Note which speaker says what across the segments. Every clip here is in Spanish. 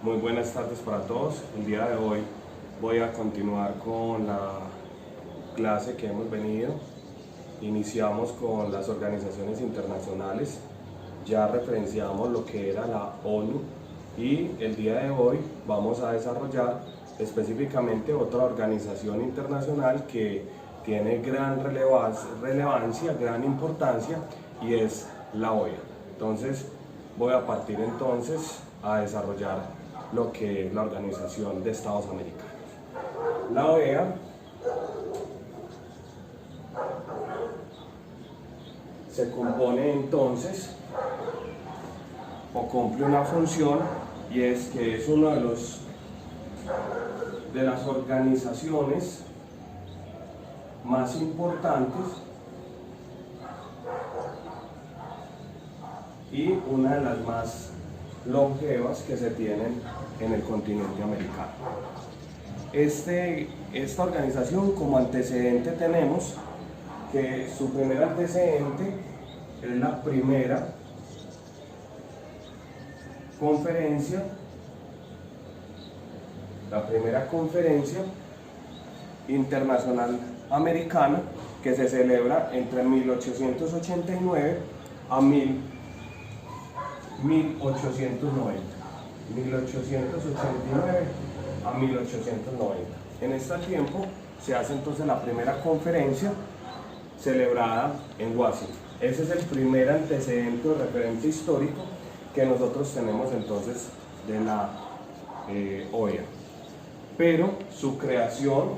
Speaker 1: Muy buenas tardes para todos. El día de hoy voy a continuar con la clase que hemos venido. Iniciamos con las organizaciones internacionales, ya referenciamos lo que era la ONU y el día de hoy vamos a desarrollar específicamente otra organización internacional que tiene gran relevancia, gran importancia, y es la OEA. Entonces voy a partir entonces a desarrollar lo que es la Organización de Estados Americanos. La OEA se compone entonces o cumple una función, y es que es uno de las organizaciones más importantes y una de las más longevas que se tienen en el continente americano. Esta organización, como antecedente, tenemos que su primer antecedente es la primera conferencia internacional americana, que se celebra entre 1889 a 1890. 1889 a 1890. En este tiempo se hace entonces la primera conferencia celebrada en Washington. Ese es el primer antecedente o referente histórico que nosotros tenemos entonces de la OEA. Pero su creación,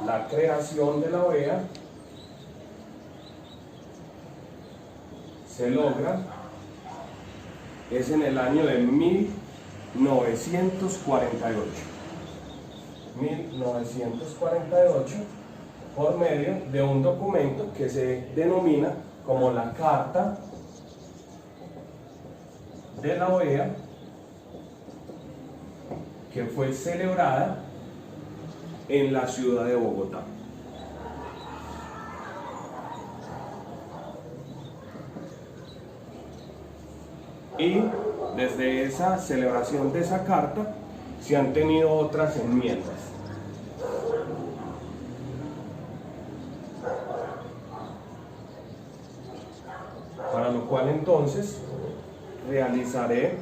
Speaker 1: la creación de la OEA, se logra es en el año de 1948, por medio de un documento que se denomina como la Carta de la OEA, que fue celebrada en la ciudad de Bogotá. Y desde esa celebración de esa carta se han tenido otras enmiendas. Para lo cual entonces realizaré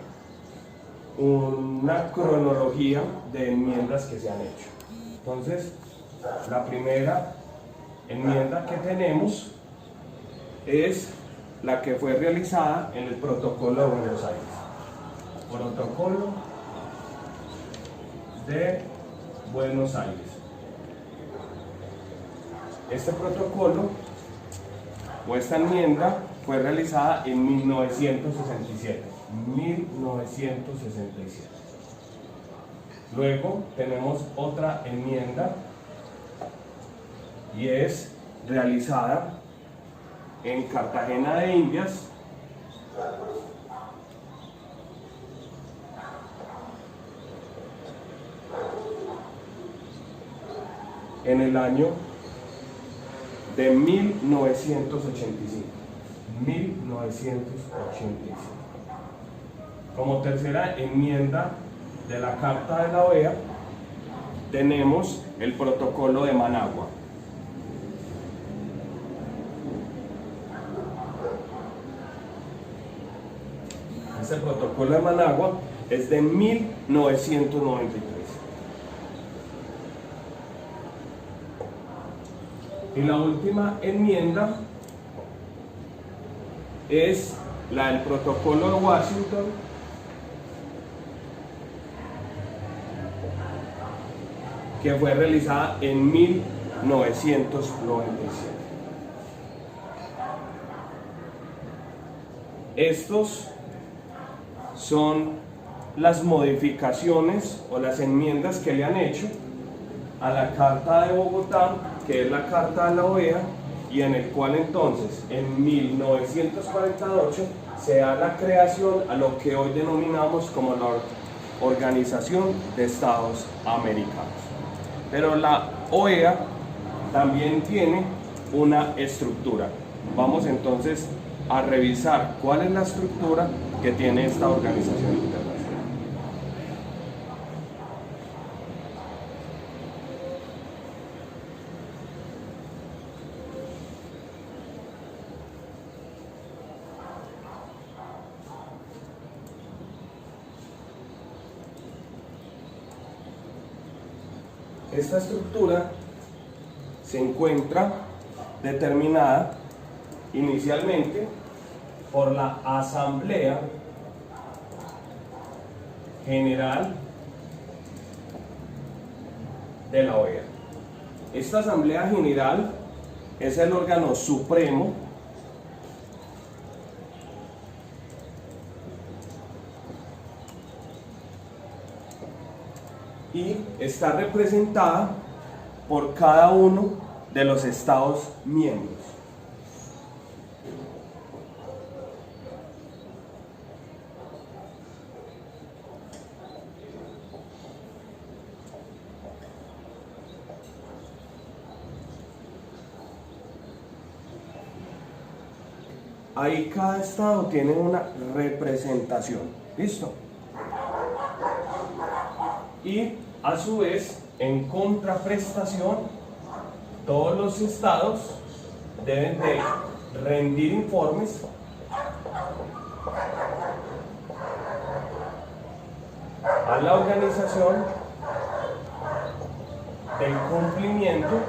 Speaker 1: una cronología de enmiendas que se han hecho. Entonces, la primera enmienda que tenemos es la que fue realizada en el Protocolo de Buenos Aires. Protocolo de Buenos Aires. Este protocolo o esta enmienda fue realizada en 1967. Luego tenemos otra enmienda, y es realizada en Cartagena de Indias en el año de 1985. Como tercera enmienda de la Carta de la OEA tenemos el Protocolo de Managua. Este Protocolo de Managua es de 1993. Y la última enmienda es la del Protocolo de Washington, que fue realizada en 1997. Estos son las modificaciones o las enmiendas que le han hecho a la Carta de Bogotá, que es la Carta de la OEA, y en el cual entonces en 1948 se da la creación a lo que hoy denominamos como la Organización de Estados Americanos. Pero la OEA también tiene una estructura. Vamos entonces a revisar cuál es la estructura que tiene esta organización internacional. Esta estructura se encuentra determinada inicialmente por la Asamblea General de la OEA. Esta Asamblea General es el órgano supremo y está representada por cada uno de los Estados miembros. Ahí cada estado tiene una representación. ¿Listo? Y a su vez, en contraprestación, todos los estados deben de rendir informes a la organización del cumplimiento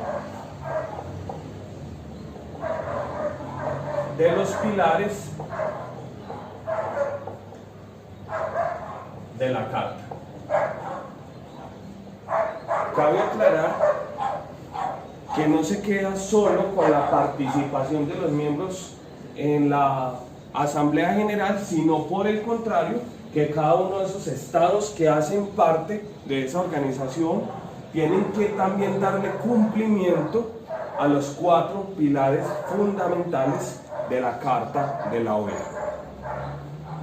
Speaker 1: de los pilares de la Carta. Cabe aclarar que no se queda solo con la participación de los miembros en la Asamblea General, sino por el contrario, que cada uno de esos estados que hacen parte de esa organización tienen que también darle cumplimiento a los 4 pilares fundamentales de la Carta de la OEA.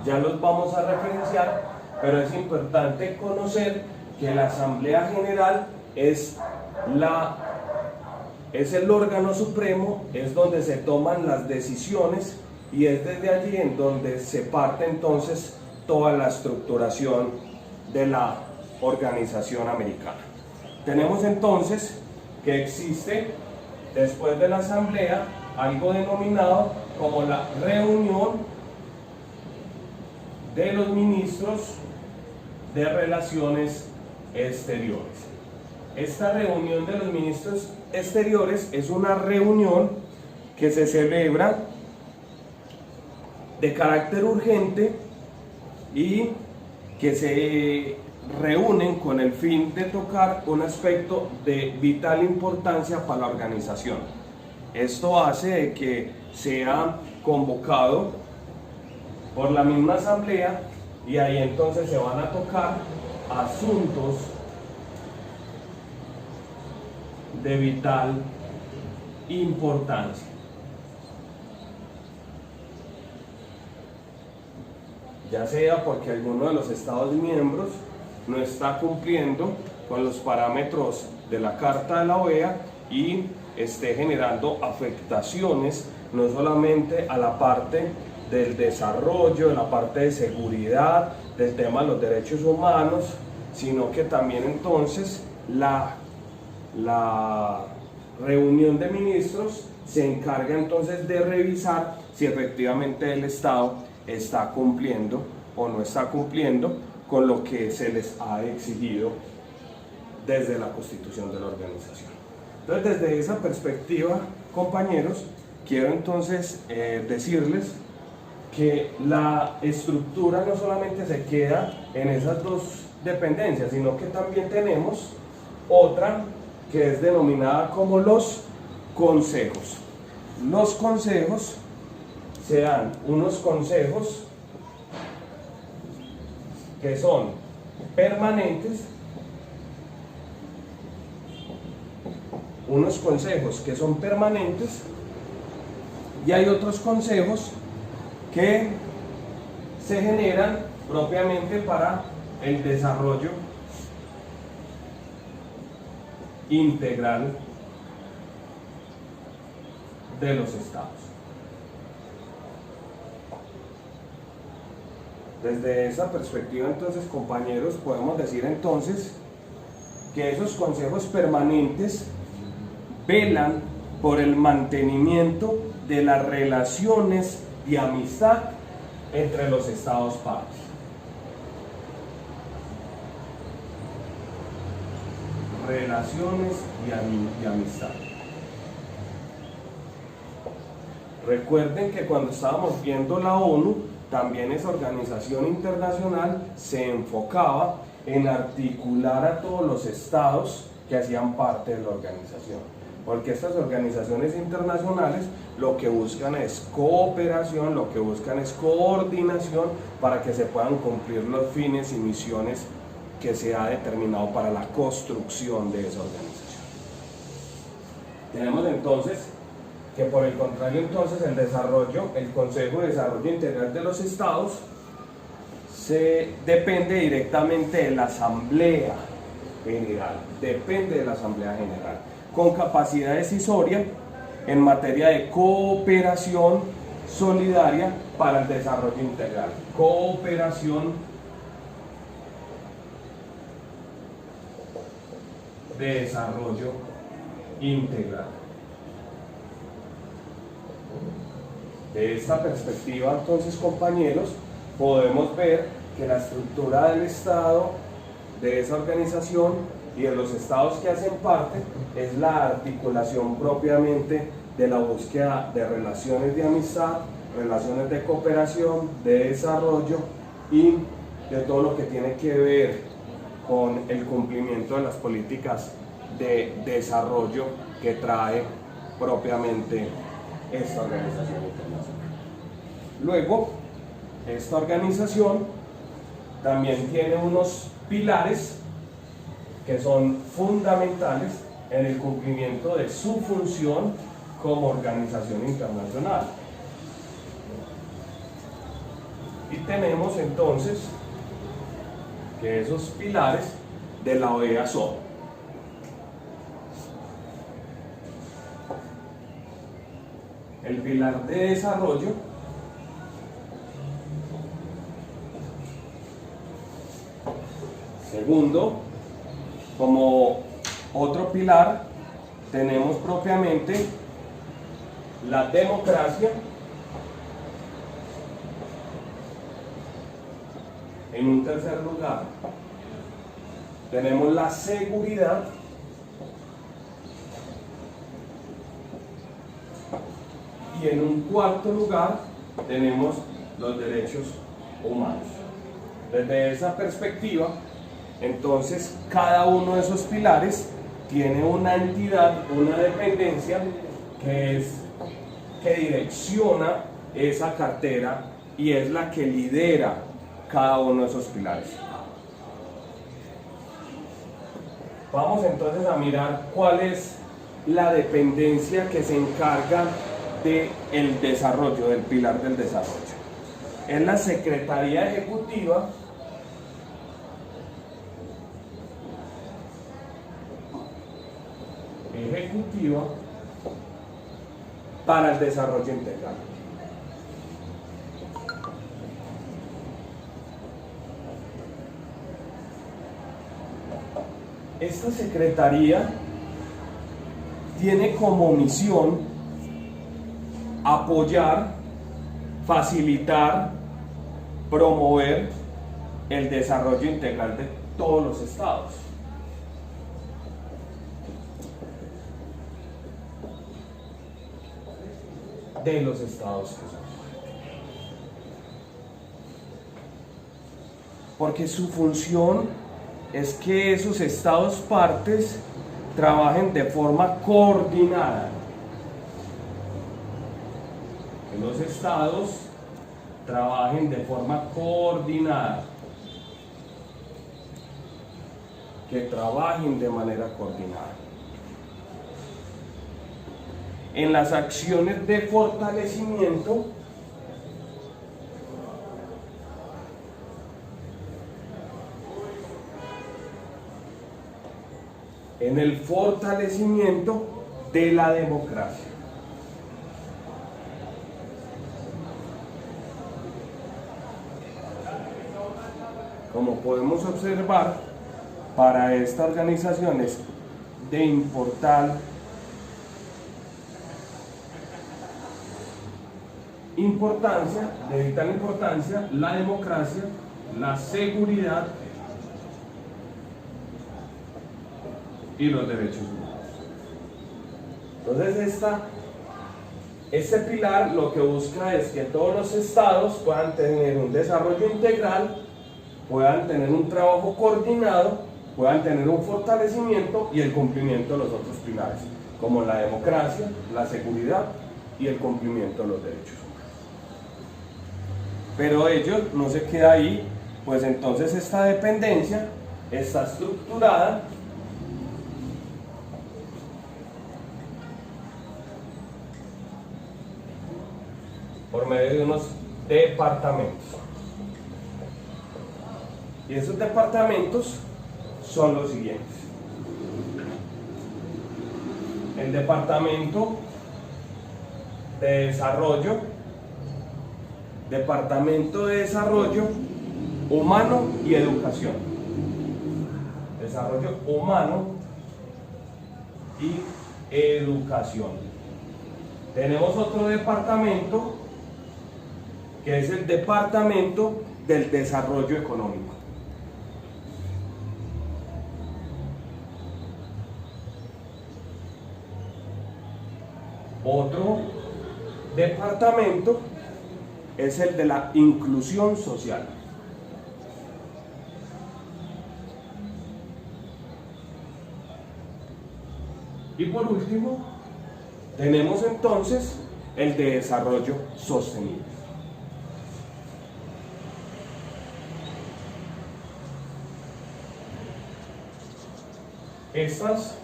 Speaker 1: Ya los vamos a referenciar, pero es importante conocer que la Asamblea General es el órgano supremo, es donde se toman las decisiones y es desde allí en donde se parte entonces toda la estructuración de la organización americana. Tenemos entonces que existe después de la Asamblea algo denominado como la reunión de los ministros de Relaciones Exteriores. Esta reunión de los ministros exteriores es una reunión que se celebra de carácter urgente y que se reúnen con el fin de tocar un aspecto de vital importancia para la organización. Esto hace de que sea convocado por la misma asamblea y ahí entonces se van a tocar asuntos de vital importancia. Ya sea porque alguno de los Estados miembros no está cumpliendo con los parámetros de la Carta de la OEA y esté generando afectaciones no solamente a la parte del desarrollo, de la parte de seguridad, del tema de los derechos humanos, sino que también entonces la reunión de ministros se encarga entonces de revisar si efectivamente el Estado está cumpliendo o no está cumpliendo con lo que se les ha exigido desde la Constitución de la organización. Entonces, desde esa perspectiva, compañeros, quiero entonces decirles que la estructura no solamente se queda en esas 2 dependencias, sino que también tenemos otra que es denominada como los consejos. Los consejos se dan unos consejos que son permanentes, y hay otros consejos que se generan propiamente para el desarrollo integral de los estados. Desde esa perspectiva, entonces, compañeros, podemos decir entonces que esos consejos permanentes velan por el mantenimiento de las relaciones de amistad entre los estados partes. relaciones y amistad. Recuerden que cuando estábamos viendo la ONU, también esa organización internacional se enfocaba en articular a todos los estados que hacían parte de la organización, porque estas organizaciones internacionales lo que buscan es cooperación, lo que buscan es coordinación para que se puedan cumplir los fines y misiones que se ha determinado para la construcción de esa organización. Tenemos entonces que, por el contrario, entonces el Consejo de Desarrollo Integral de los Estados depende directamente de la Asamblea General, con capacidad decisoria en materia de cooperación solidaria para el desarrollo integral. Cooperación de desarrollo integral. De esta perspectiva, entonces, compañeros, podemos ver que la estructura del Estado, de esa organización y de los estados que hacen parte, es la articulación propiamente de la búsqueda de relaciones de amistad, relaciones de cooperación, de desarrollo y de todo lo que tiene que ver con el cumplimiento de las políticas de desarrollo que trae propiamente esta organización internacional. Luego, esta organización también tiene unos pilares que son fundamentales en el cumplimiento de su función como organización internacional. Y tenemos entonces que esos pilares de la OEA son: el pilar de desarrollo, segundo, como otro pilar tenemos propiamente la democracia, en un tercer lugar tenemos la seguridad, y en un cuarto lugar tenemos los derechos humanos. Desde esa perspectiva, entonces, cada uno de esos pilares tiene una entidad, una dependencia que direcciona esa cartera y es la que lidera cada uno de esos pilares. Vamos entonces a mirar cuál es la dependencia que se encarga del desarrollo, del pilar del desarrollo. Es la Secretaría Ejecutiva para el desarrollo integral. Esta secretaría tiene como misión apoyar, facilitar, promover el desarrollo integral de todos los estados. De los estados que son. Porque su función es que esos estados partes trabajen de forma coordinada. Que los estados trabajen de forma coordinada. Que trabajen de manera coordinada en las acciones de fortalecimiento en el fortalecimiento de la democracia. Como podemos observar, para esta organización es de vital importancia la democracia, la seguridad y los derechos humanos. Entonces este pilar lo que busca es que todos los estados puedan tener un desarrollo integral, puedan tener un trabajo coordinado, puedan tener un fortalecimiento y el cumplimiento de los otros pilares, como la democracia, la seguridad y el cumplimiento de los derechos humanos. Pero ello no se queda ahí, pues entonces esta dependencia está estructurada por medio de unos departamentos. Y esos departamentos son los siguientes. El departamento de desarrollo, departamento de desarrollo humano y educación. Desarrollo humano y educación. Tenemos otro departamento que es el departamento del desarrollo económico. Otro departamento es el de la inclusión social. Y por último, tenemos entonces el de desarrollo sostenible. Estas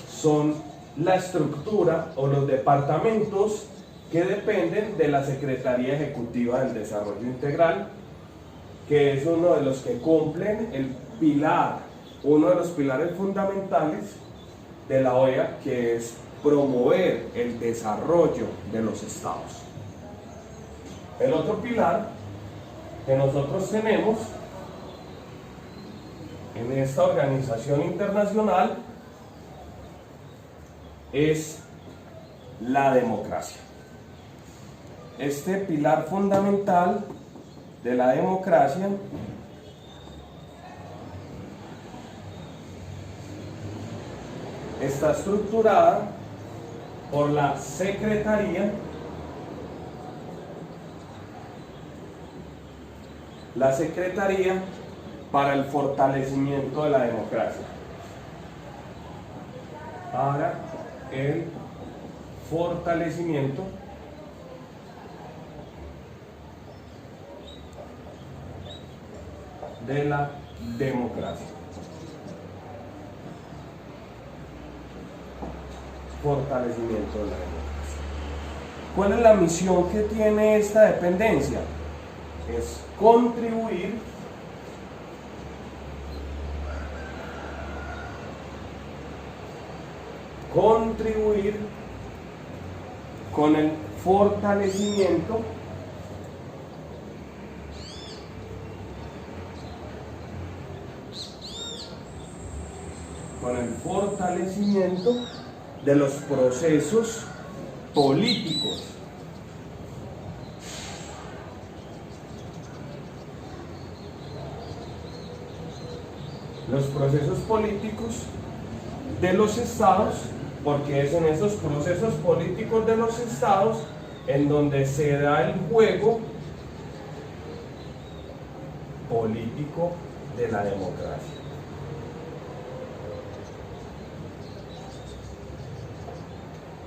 Speaker 1: son la estructura o los departamentos que dependen de la Secretaría Ejecutiva del Desarrollo Integral, que es uno de los que cumplen el pilar, uno de los pilares fundamentales de la OEA, que es promover el desarrollo de los estados. El otro pilar que nosotros tenemos en esta organización internacional es la democracia. Este pilar fundamental de la democracia está estructurada por la Secretaría para el fortalecimiento de la democracia. Para el fortalecimiento de la democracia. Fortalecimiento de la democracia. ¿Cuál es la misión que tiene esta dependencia? Es contribuir con el fortalecimiento de los procesos políticos. Los procesos políticos de los estados, porque es en esos procesos políticos de los estados en donde se da el juego político de la democracia.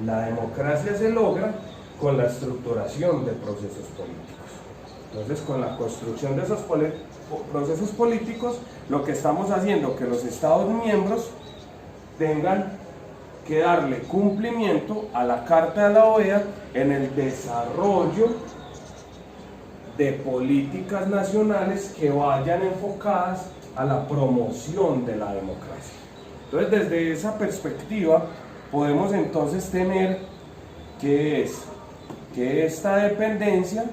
Speaker 1: La democracia se logra con la estructuración de procesos políticos. Entonces, con la construcción de esos procesos políticos, lo que estamos haciendo es que los Estados miembros tengan que darle cumplimiento a la Carta de la OEA en el desarrollo de políticas nacionales que vayan enfocadas a la promoción de la democracia. Entonces, desde esa perspectiva, podemos entonces tener que esta dependencia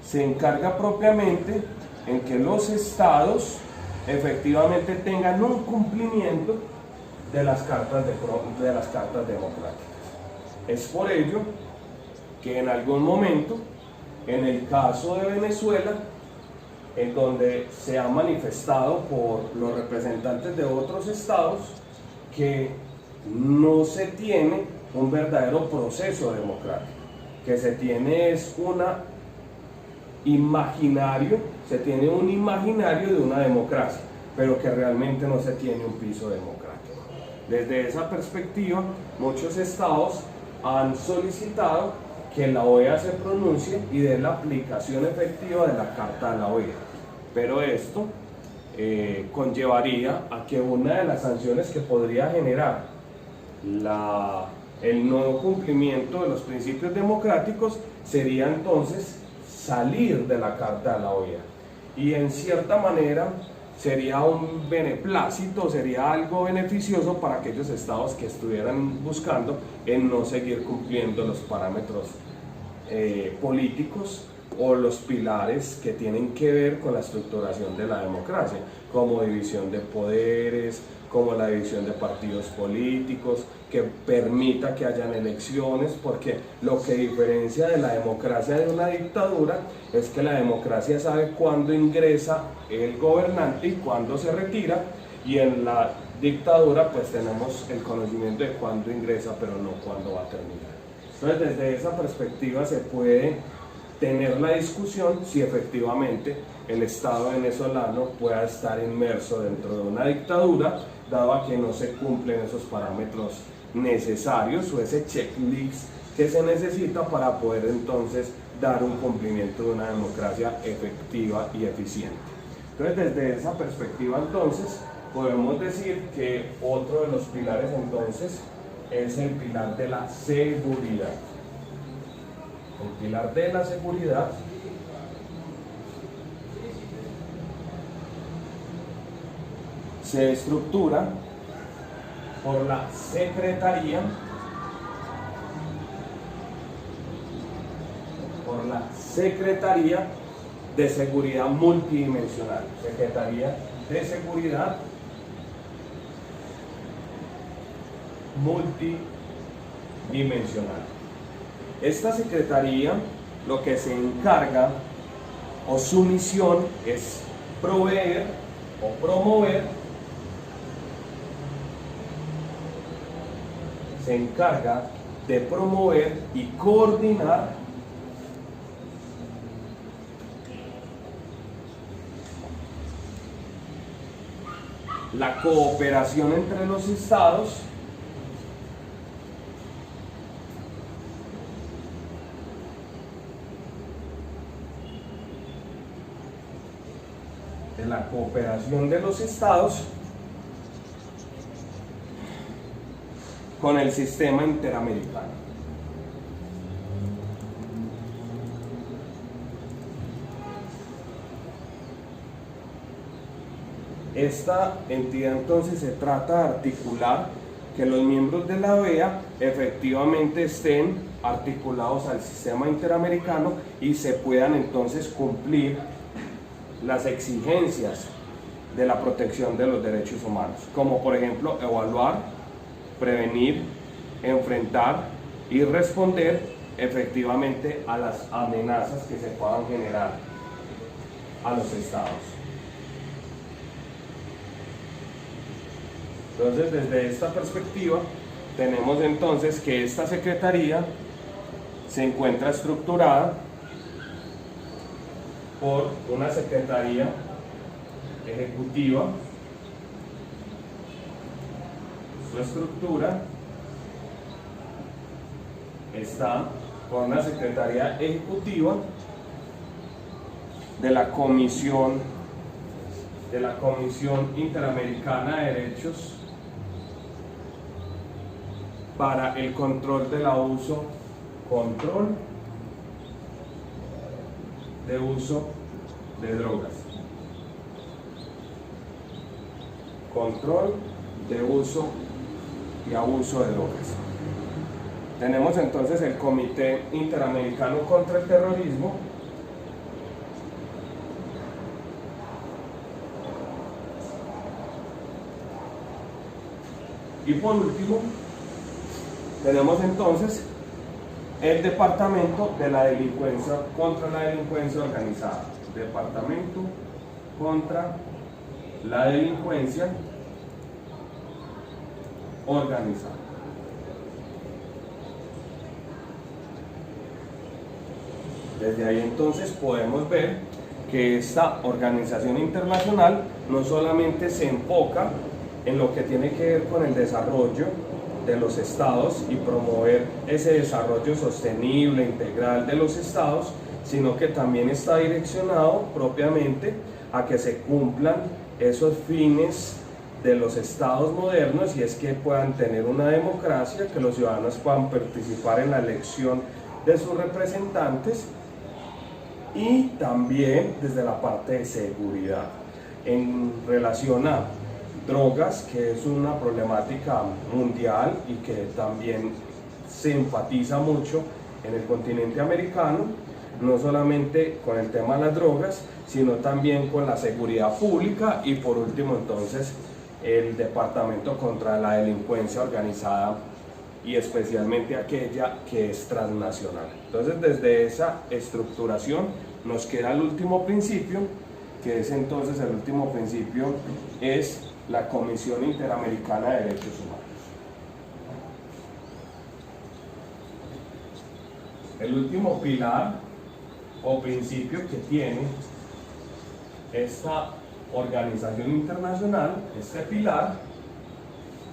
Speaker 1: se encarga propiamente en que los estados efectivamente tengan un cumplimiento de las cartas democráticas. Es por ello que en algún momento, en el caso de Venezuela, en donde se ha manifestado por los representantes de otros estados que no se tiene un verdadero proceso democrático, que se tiene es se tiene un imaginario de una democracia, pero que realmente no se tiene un piso democrático. Desde esa perspectiva, muchos estados han solicitado que la OEA se pronuncie y dé la aplicación efectiva de la Carta de la OEA, pero esto conllevaría a que una de las sanciones que podría generar el no cumplimiento de los principios democráticos sería entonces salir de la Carta de la OEA, y en cierta manera sería un beneplácito, sería algo beneficioso para aquellos estados que estuvieran buscando en no seguir cumpliendo los parámetros políticos o los pilares que tienen que ver con la estructuración de la democracia, como división de poderes, como la división de partidos políticos, que permita que hayan elecciones, porque lo que diferencia de la democracia de una dictadura es que la democracia sabe cuándo ingresa el gobernante y cuándo se retira, y en la dictadura pues tenemos el conocimiento de cuándo ingresa, pero no cuándo va a terminar. Entonces, desde esa perspectiva se puede tener la discusión si efectivamente el Estado venezolano pueda estar inmerso dentro de una dictadura, dado a que no se cumplen esos parámetros necesarios o ese checklist que se necesita para poder entonces dar un cumplimiento de una democracia efectiva y eficiente. Entonces, desde esa perspectiva entonces podemos decir que otro de los pilares entonces es el pilar de la seguridad. El pilar de la seguridad se estructura por la Secretaría de Seguridad Multidimensional. Secretaría de Seguridad Multidimensional. Esta secretaría lo que se encarga o su misión es proveer o promover, se encarga de promover y coordinar la cooperación entre los estados con el sistema interamericano. Esta entidad entonces se trata de articular que los miembros de la OEA efectivamente estén articulados al sistema interamericano y se puedan entonces cumplir las exigencias de la protección de los derechos humanos, como por ejemplo evaluar, prevenir, enfrentar y responder efectivamente a las amenazas que se puedan generar a los estados. Entonces, desde esta perspectiva, tenemos entonces que esta secretaría se encuentra estructurada por una secretaría ejecutiva. Su estructura está por una secretaría ejecutiva de la Comisión Interamericana de Derechos para el control de uso de drogas. Control de uso y abuso de drogas. Tenemos entonces el Comité Interamericano contra el Terrorismo, y por último tenemos entonces el Departamento de la Delincuencia contra la Delincuencia Organizada. Departamento contra la Delincuencia organizada. Desde ahí entonces podemos ver que esta organización internacional no solamente se enfoca en lo que tiene que ver con el desarrollo de los estados y promover ese desarrollo sostenible, integral de los estados, sino que también está direccionado propiamente a que se cumplan esos fines de los estados modernos, y es que puedan tener una democracia, que los ciudadanos puedan participar en la elección de sus representantes, y también desde la parte de seguridad en relación a drogas, que es una problemática mundial y que también se enfatiza mucho en el continente americano, no solamente con el tema de las drogas, sino también con la seguridad pública, y por último entonces el Departamento contra la Delincuencia Organizada, y especialmente aquella que es transnacional. Entonces, desde esa estructuración nos queda el último principio, que es entonces el último principio es la Comisión Interamericana de Derechos Humanos. El último pilar o principio que tiene esta organización internacional, este pilar,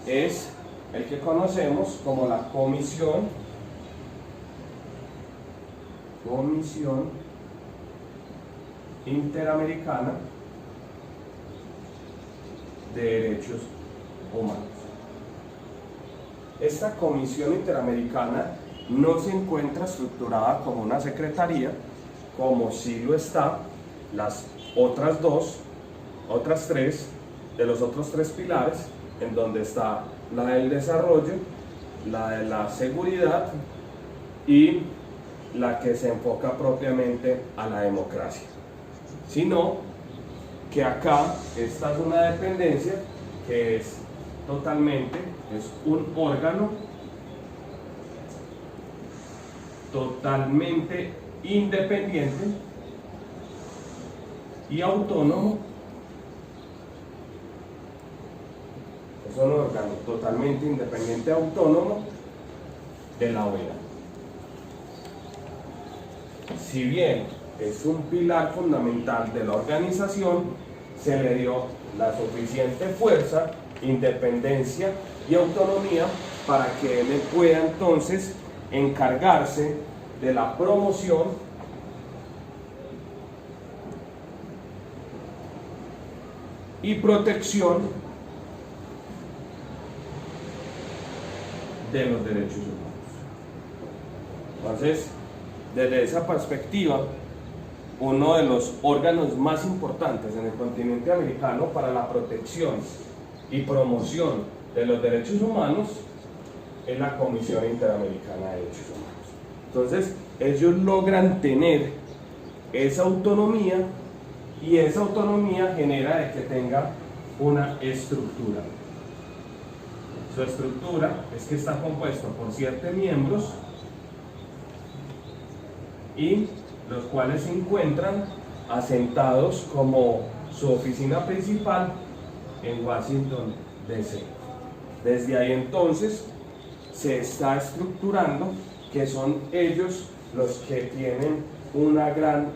Speaker 1: es el que conocemos como la Comisión Interamericana de Derechos Humanos. Esta Comisión Interamericana no se encuentra estructurada como una secretaría, como sí lo está las otras tres de los otros tres pilares, en donde está la del desarrollo, la de la seguridad y la que se enfoca propiamente a la democracia, sino que acá esta es una dependencia que es un órgano totalmente independiente y autónomo. Es un órgano totalmente independiente y autónomo de la OEA. Si bien es un pilar fundamental de la organización, se le dio la suficiente fuerza, independencia y autonomía para que él pueda entonces encargarse de la promoción y protección de los derechos humanos. Entonces, desde esa perspectiva, uno de los órganos más importantes en el continente americano para la protección y promoción de los derechos humanos es la Comisión Interamericana de Derechos Humanos. Entonces, ellos logran tener esa autonomía, y esa autonomía genera de que tenga una estructura. Su estructura es que está compuesto por 7 miembros, y los cuales se encuentran asentados como su oficina principal en Washington, D.C. Desde ahí entonces se está estructurando que son ellos los que tienen una gran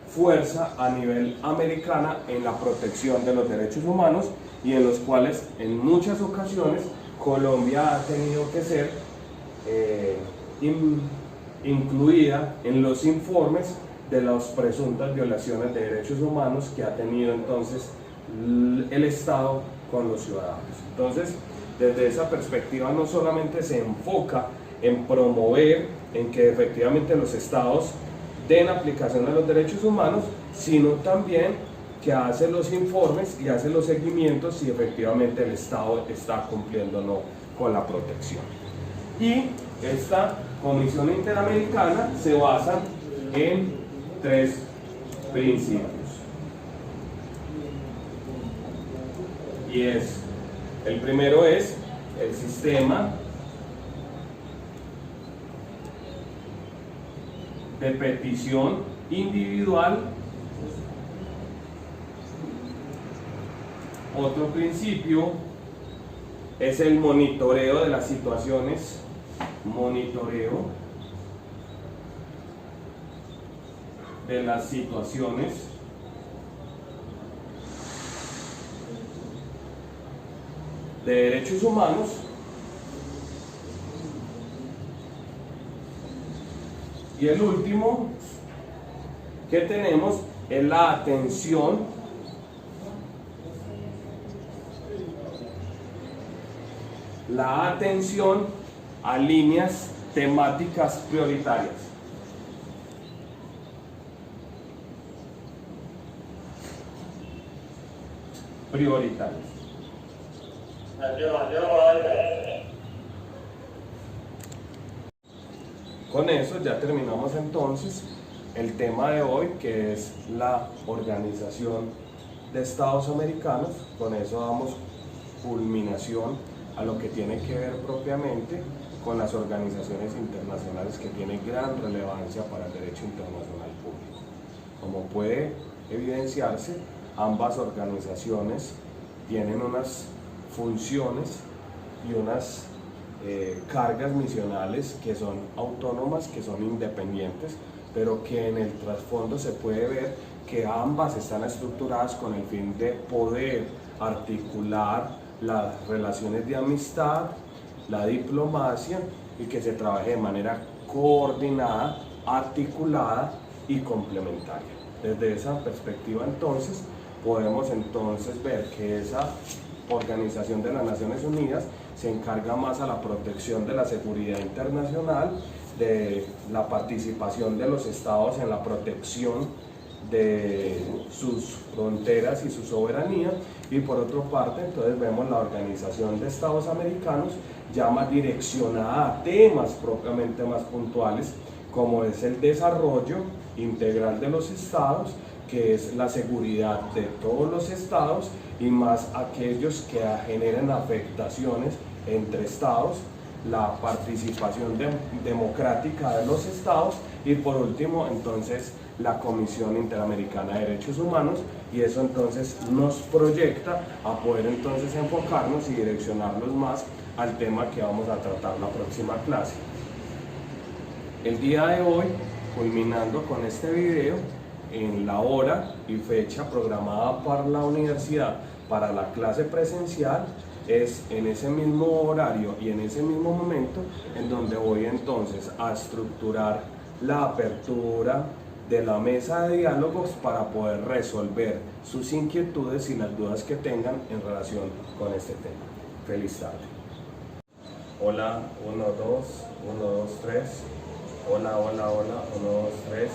Speaker 1: fuerza a nivel americana en la protección de los derechos humanos, y en los cuales en muchas ocasiones Colombia ha tenido que ser incluida en los informes de las presuntas violaciones de derechos humanos que ha tenido entonces el Estado con los ciudadanos. Entonces, desde esa perspectiva no solamente se enfoca en promover, en que efectivamente los estados den aplicación a los derechos humanos, sino también que hace los informes y hace los seguimientos si efectivamente el Estado está cumpliendo o no con la protección. Y esta Comisión Interamericana se basa en 3 principios. Y el primero es el sistema de petición individual. Otro principio es el monitoreo de las situaciones, de derechos humanos y el último que tenemos es la atención a líneas temáticas prioritarias. Con eso ya terminamos entonces el tema de hoy, que es la Organización de Estados Americanos. Con eso damos culminación a lo que tiene que ver propiamente con las organizaciones internacionales que tienen gran relevancia para el derecho internacional público. Como puede evidenciarse, ambas organizaciones tienen unas funciones y unas cargas misionales que son autónomas, que son independientes, pero que en el trasfondo se puede ver que ambas están estructuradas con el fin de poder articular las relaciones de amistad, la diplomacia, y que se trabaje de manera coordinada, articulada y complementaria. Desde esa perspectiva entonces podemos ver que esa Organización de las Naciones Unidas se encarga más a la protección de la seguridad internacional, de la participación de los estados en la protección de sus fronteras y su soberanía, y por otra parte entonces vemos la Organización de Estados Americanos ya más direccionada a temas propiamente más puntuales, como es el desarrollo integral de los estados, que es la seguridad de todos los estados y más aquellos que generen afectaciones entre estados, la participación democrática de los estados, y por último entonces la Comisión Interamericana de Derechos Humanos, y eso entonces nos proyecta a poder entonces enfocarnos y direccionarnos más al tema que vamos a tratar la próxima clase. El día de hoy, culminando con este video, en la hora y fecha programada para la universidad para la clase presencial, es en ese mismo horario y en ese mismo momento en donde voy entonces a estructurar la apertura de la mesa de diálogos para poder resolver sus inquietudes y las dudas que tengan en relación con este tema. Feliz tarde. Hola, 1, 2, 1, 2, 3. Hola, hola, hola, 1, 2, 3.